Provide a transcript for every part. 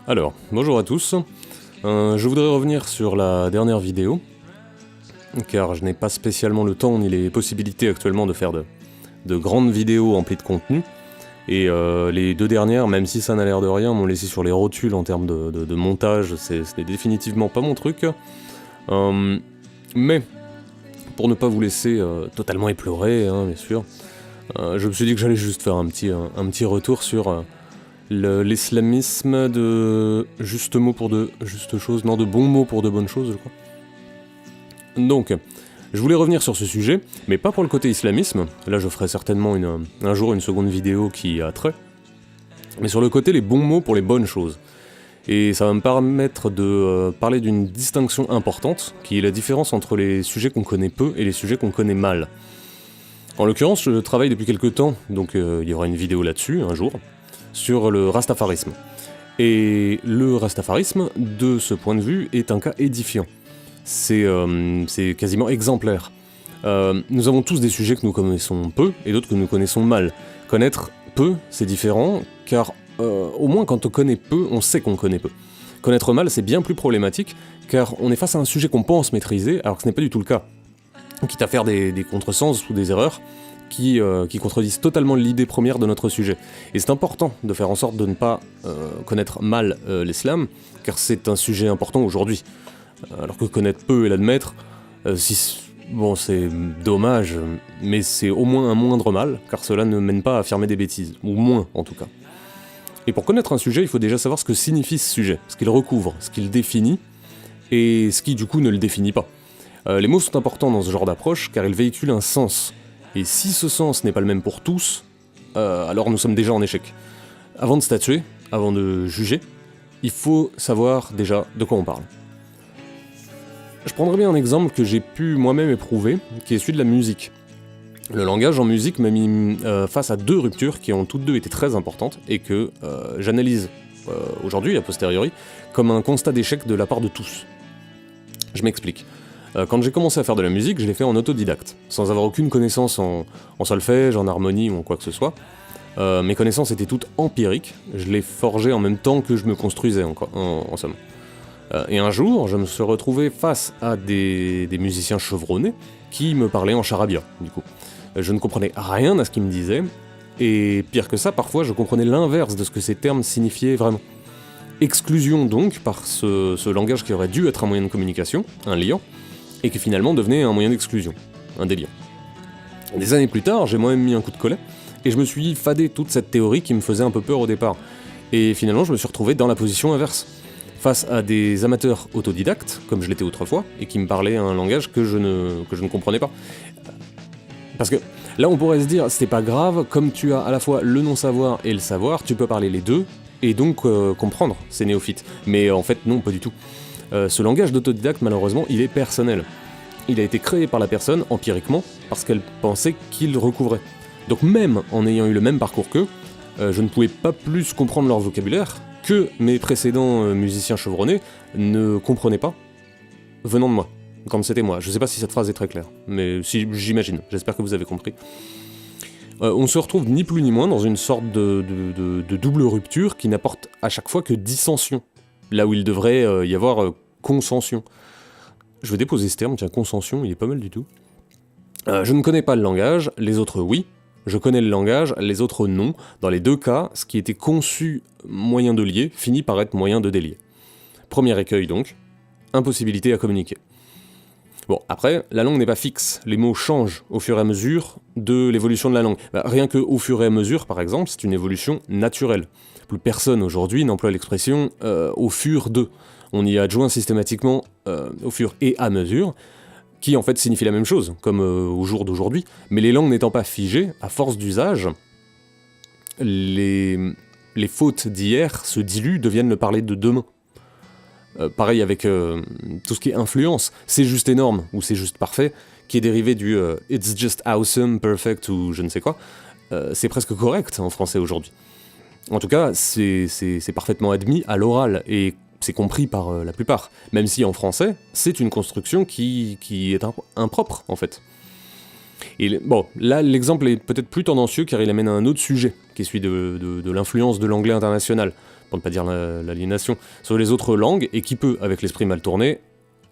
Alors, bonjour à tous. Je voudrais revenir sur la dernière vidéo, car je n'ai pas spécialement le temps ni les possibilités actuellement de faire de grandes vidéos emplies de contenu. Et les deux dernières, même si ça n'a l'air de rien, m'ont laissé sur les rotules en termes de montage, ce n'est définitivement pas mon truc. Mais, pour ne pas vous laisser totalement éploré, hein, bien sûr, je me suis dit que j'allais juste faire un petit retour sur l'islamisme de juste mots pour de justes choses, non, de bons mots pour de bonnes choses, je crois. Donc, je voulais revenir sur ce sujet, mais pas pour le côté islamisme, là je ferai certainement un jour une seconde vidéo qui a trait, mais sur le côté les bons mots pour les bonnes choses. Et ça va me permettre de parler d'une distinction importante, qui est la différence entre les sujets qu'on connaît peu et les sujets qu'on connaît mal. En l'occurrence, je travaille depuis quelques temps, donc il y aura une vidéo là-dessus, un jour, sur le rastafarisme. Et le rastafarisme, de ce point de vue, est un cas édifiant. C'est quasiment exemplaire. Nous avons tous des sujets que nous connaissons peu, et d'autres que nous connaissons mal. Connaître peu, c'est différent, car au moins quand on connaît peu, on sait qu'on connaît peu. Connaître mal, c'est bien plus problématique, car on est face à un sujet qu'on pense maîtriser, alors que ce n'est pas du tout le cas. Quitte à faire des contresens ou des erreurs qui contredisent totalement l'idée première de notre sujet. Et c'est important de faire en sorte de ne pas connaître mal l'islam, car c'est un sujet important aujourd'hui. Alors que connaître peu et l'admettre, bon, c'est dommage, mais c'est au moins un moindre mal, car cela ne mène pas à affirmer des bêtises, ou moins en tout cas. Et pour connaître un sujet, il faut déjà savoir ce que signifie ce sujet, ce qu'il recouvre, ce qu'il définit, et ce qui du coup ne le définit pas. Les mots sont importants dans ce genre d'approche, car ils véhiculent un sens. Et si ce sens n'est pas le même pour tous, alors nous sommes déjà en échec. Avant de statuer, avant de juger, il faut savoir déjà de quoi on parle. Je prendrai bien un exemple que j'ai pu moi-même éprouver, qui est celui de la musique. Le langage en musique m'a mis face à deux ruptures qui ont toutes deux été très importantes, et que j'analyse aujourd'hui, a posteriori, comme un constat d'échec de la part de tous. Je m'explique. Quand j'ai commencé à faire de la musique, je l'ai fait en autodidacte, sans avoir aucune connaissance en solfège, en harmonie ou en quoi que ce soit. Mes connaissances étaient toutes empiriques, je les forgeais en même temps que je me construisais en somme. Et un jour, je me suis retrouvé face à des musiciens chevronnés qui me parlaient en charabia, du coup. Je ne comprenais rien à ce qu'ils me disaient, et pire que ça, parfois je comprenais l'inverse de ce que ces termes signifiaient vraiment. Exclusion donc par ce langage qui aurait dû être un moyen de communication, un liant, et qui finalement devenait un moyen d'exclusion, un déliant. Des années plus tard, j'ai moi-même mis un coup de collet, et je me suis fadé toute cette théorie qui me faisait un peu peur au départ. Et finalement, je me suis retrouvé dans la position inverse, face à des amateurs autodidactes, comme je l'étais autrefois, et qui me parlaient un langage que je ne comprenais pas. Parce que là, on pourrait se dire, c'est pas grave, comme tu as à la fois le non-savoir et le savoir, tu peux parler les deux, et donc comprendre ces néophytes. Mais en fait, non, pas du tout. Ce langage d'autodidacte, malheureusement, il est personnel. Il a été créé par la personne, empiriquement, parce qu'elle pensait qu'il recouvrait. Donc même en ayant eu le même parcours qu'eux, je ne pouvais pas plus comprendre leur vocabulaire que mes précédents musiciens chevronnés ne comprenaient pas, venant de moi, quand c'était moi. Je sais pas si cette phrase est très claire, mais si, j'imagine, j'espère que vous avez compris. On se retrouve ni plus ni moins dans une sorte de double rupture qui n'apporte à chaque fois que dissension, là où il devrait y avoir consension. Je vais déposer ce terme, tiens, consension, il est pas mal du tout. Je ne connais pas le langage, les autres oui. Je connais le langage, les autres non. Dans les deux cas, ce qui était conçu moyen de lier finit par être moyen de délier. Premier écueil donc, impossibilité à communiquer. Bon, après, la langue n'est pas fixe, les mots changent au fur et à mesure de l'évolution de la langue. Rien que au fur et à mesure, par exemple, c'est une évolution naturelle. Plus personne aujourd'hui n'emploie l'expression au fur de. On y adjoint systématiquement au fur et à mesure, qui en fait signifie la même chose, comme au jour d'aujourd'hui, mais les langues n'étant pas figées, à force d'usage, les fautes d'hier se diluent, deviennent le parler de demain. Pareil avec tout ce qui est influence, c'est juste énorme, ou c'est juste parfait, qui est dérivé du it's just awesome, perfect, ou je ne sais quoi, c'est presque correct en français aujourd'hui. En tout cas, c'est parfaitement admis à l'oral, et c'est compris par la plupart, même si en français, c'est une construction qui est impropre, en fait. Et bon, là, l'exemple est peut-être plus tendancieux, car il amène à un autre sujet, qui est celui de l'influence de l'anglais international, pour ne pas dire l'aliénation, sur les autres langues, et qui peut, avec l'esprit mal tourné,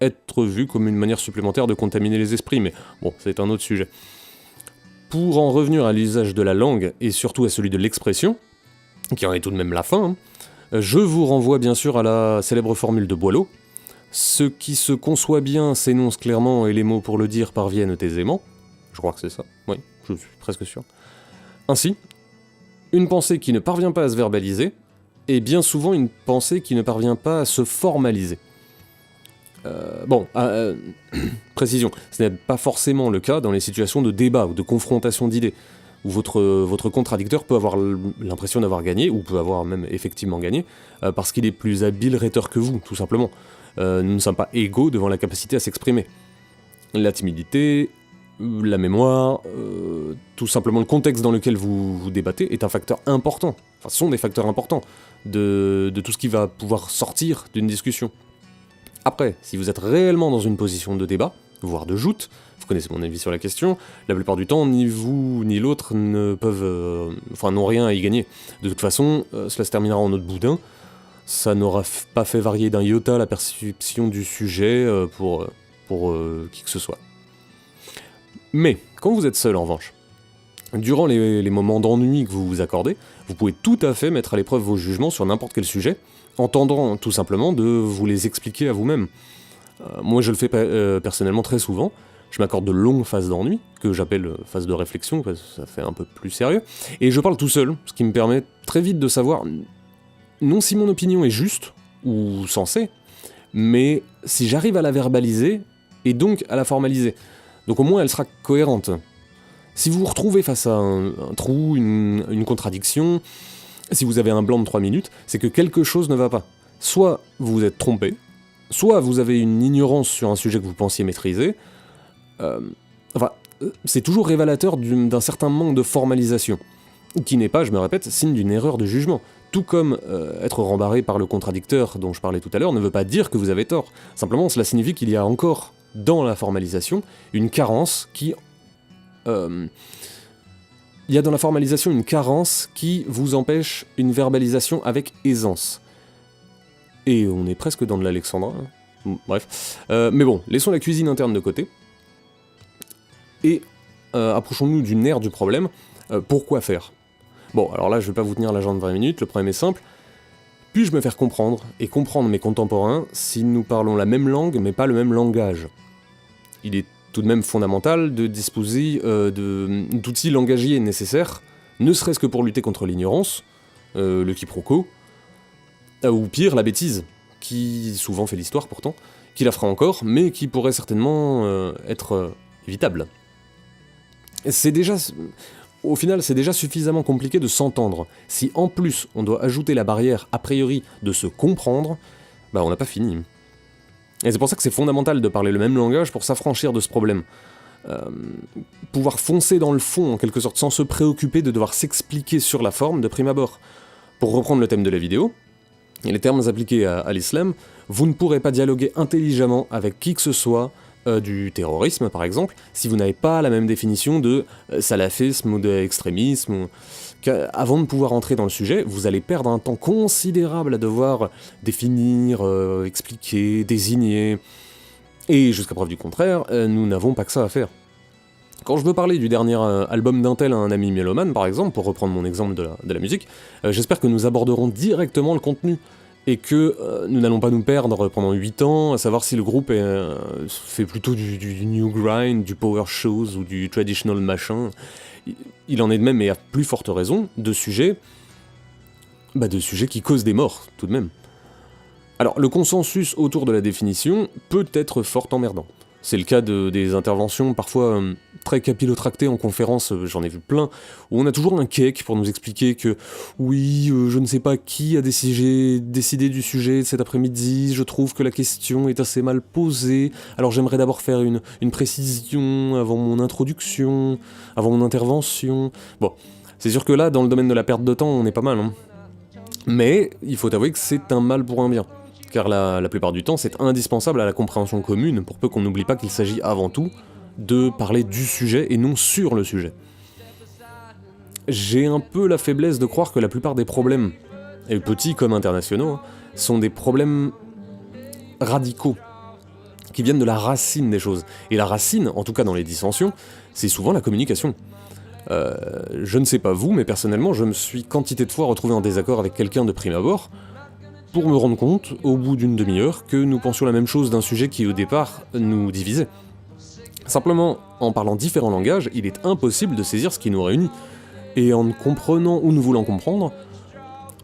être vu comme une manière supplémentaire de contaminer les esprits, mais bon, c'est un autre sujet. Pour en revenir à l'usage de la langue, et surtout à celui de l'expression, qui en est tout de même la fin, je vous renvoie bien sûr à la célèbre formule de Boileau. Ce qui se conçoit bien s'énonce clairement et les mots pour le dire parviennent aisément. Je crois que c'est ça, oui, je suis presque sûr. Ainsi, une pensée qui ne parvient pas à se verbaliser est bien souvent une pensée qui ne parvient pas à se formaliser. Précision, ce n'est pas forcément le cas dans les situations de débat ou de confrontation d'idées, où votre contradicteur peut avoir l'impression d'avoir gagné, ou peut avoir même effectivement gagné, parce qu'il est plus habile rhéteur que vous, tout simplement. Nous ne sommes pas égaux devant la capacité à s'exprimer. La timidité, la mémoire, tout simplement le contexte dans lequel vous débattez est un facteur important, enfin sont des facteurs importants de tout ce qui va pouvoir sortir d'une discussion. Après, si vous êtes réellement dans une position de débat, voire de joute, vous connaissez mon avis sur la question, la plupart du temps, ni vous ni l'autre ne peuvent, n'ont rien à y gagner. De toute façon, cela se terminera en autre boudin, ça n'aura pas fait varier d'un iota la perception du sujet pour qui que ce soit. Mais, quand vous êtes seul en revanche, durant les moments d'ennui que vous vous accordez, vous pouvez tout à fait mettre à l'épreuve vos jugements sur n'importe quel sujet, en tentant tout simplement de vous les expliquer à vous-même. Moi je le fais personnellement très souvent, je m'accorde de longues phases d'ennui, que j'appelle phases de réflexion, parce que ça fait un peu plus sérieux, et je parle tout seul, ce qui me permet très vite de savoir, non si mon opinion est juste, ou sensée, mais si j'arrive à la verbaliser, et donc à la formaliser. Donc au moins elle sera cohérente. Si vous vous retrouvez face à un trou, une contradiction, si vous avez un blanc de 3 minutes, c'est que quelque chose ne va pas. Soit vous vous êtes trompé, soit vous avez une ignorance sur un sujet que vous pensiez maîtriser, c'est toujours révélateur d'un certain manque de formalisation, qui n'est pas, je me répète, signe d'une erreur de jugement. Tout comme être rembarré par le contradicteur dont je parlais tout à l'heure ne veut pas dire que vous avez tort. Simplement, cela signifie qu'il y a encore, dans la formalisation, une carence qui... il y a dans la formalisation une carence qui vous empêche une verbalisation avec aisance. Et on est presque dans de l'alexandrin, hein. Bref. Mais bon, laissons la cuisine interne de côté. Et approchons-nous du nerf du problème. Pourquoi faire ? Bon, alors là, je vais pas vous tenir la jambe de 20 minutes, le problème est simple. Puis-je me faire comprendre, et comprendre mes contemporains, si nous parlons la même langue, mais pas le même langage ? Il est tout de même fondamental de disposer d'outils langagiers nécessaires, ne serait-ce que pour lutter contre l'ignorance, le quiproquo, ou pire, la bêtise, qui souvent fait l'histoire pourtant, qui la fera encore, mais qui pourrait certainement être évitable. Au final, c'est déjà suffisamment compliqué de s'entendre. Si en plus on doit ajouter la barrière a priori de se comprendre, bah on n'a pas fini. Et c'est pour ça que c'est fondamental de parler le même langage pour s'affranchir de ce problème. Pouvoir foncer dans le fond, en quelque sorte, sans se préoccuper de devoir s'expliquer sur la forme de prime abord. Pour reprendre le thème de la vidéo, et les termes appliqués à l'islam, vous ne pourrez pas dialoguer intelligemment avec qui que ce soit du terrorisme, par exemple, si vous n'avez pas la même définition de salafisme ou d'extrémisme. Avant de pouvoir entrer dans le sujet, vous allez perdre un temps considérable à devoir définir, expliquer, désigner. Et jusqu'à preuve du contraire, nous n'avons pas que ça à faire. Quand je veux parler du dernier album d'un tel à un ami mélomane, par exemple, pour reprendre mon exemple de la musique, j'espère que nous aborderons directement le contenu, et que nous n'allons pas nous perdre pendant 8 ans à savoir si le groupe fait plutôt du new grind, du power shows ou du traditional machin. Il en est de même, et à plus forte raison, de sujets qui causent des morts, tout de même. Alors, le consensus autour de la définition peut être fort emmerdant. C'est le cas des interventions parfois très capillotractées en conférence, j'en ai vu plein, où on a toujours un cake pour nous expliquer que oui, je ne sais pas qui a décidé du sujet cet après-midi, je trouve que la question est assez mal posée, alors j'aimerais d'abord faire une précision avant mon introduction, avant mon intervention. Bon, c'est sûr que là, dans le domaine de la perte de temps, on est pas mal, hein. Mais il faut avouer que c'est un mal pour un bien. Car la plupart du temps, c'est indispensable à la compréhension commune, pour peu qu'on n'oublie pas qu'il s'agit avant tout de parler du sujet et non sur le sujet. J'ai un peu la faiblesse de croire que la plupart des problèmes et petits comme internationaux, hein, sont des problèmes radicaux, qui viennent de la racine des choses. Et la racine, en tout cas dans les dissensions, c'est souvent la communication. Je ne sais pas vous, mais personnellement, je me suis quantité de fois retrouvé en désaccord avec quelqu'un de prime abord, pour me rendre compte, au bout d'une demi-heure, que nous pensions la même chose d'un sujet qui au départ nous divisait. Simplement, en parlant différents langages, il est impossible de saisir ce qui nous réunit. Et en ne comprenant ou nous voulant comprendre,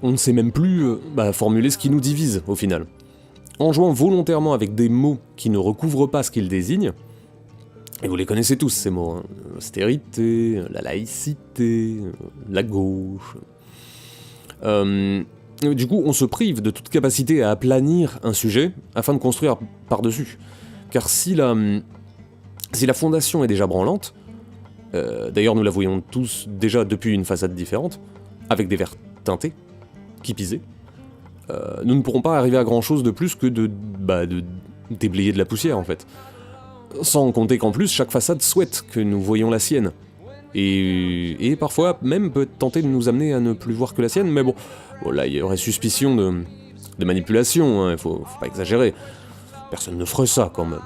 on ne sait même plus formuler ce qui nous divise, au final. En jouant volontairement avec des mots qui ne recouvrent pas ce qu'ils désignent, et vous les connaissez tous ces mots, hein, l'austérité, la laïcité, la gauche... Du coup, on se prive de toute capacité à aplanir un sujet afin de construire par-dessus. Car si la fondation est déjà branlante, d'ailleurs nous la voyons tous déjà depuis une façade différente, avec des verres teintés, qui pisaient, nous ne pourrons pas arriver à grand chose de plus que de déblayer de la poussière en fait. Sans compter qu'en plus, chaque façade souhaite que nous voyions la sienne. Et parfois même peut tenter de nous amener à ne plus voir que la sienne, mais bon là il y aurait suspicion de manipulation, hein, faut pas exagérer. Personne ne ferait ça quand même.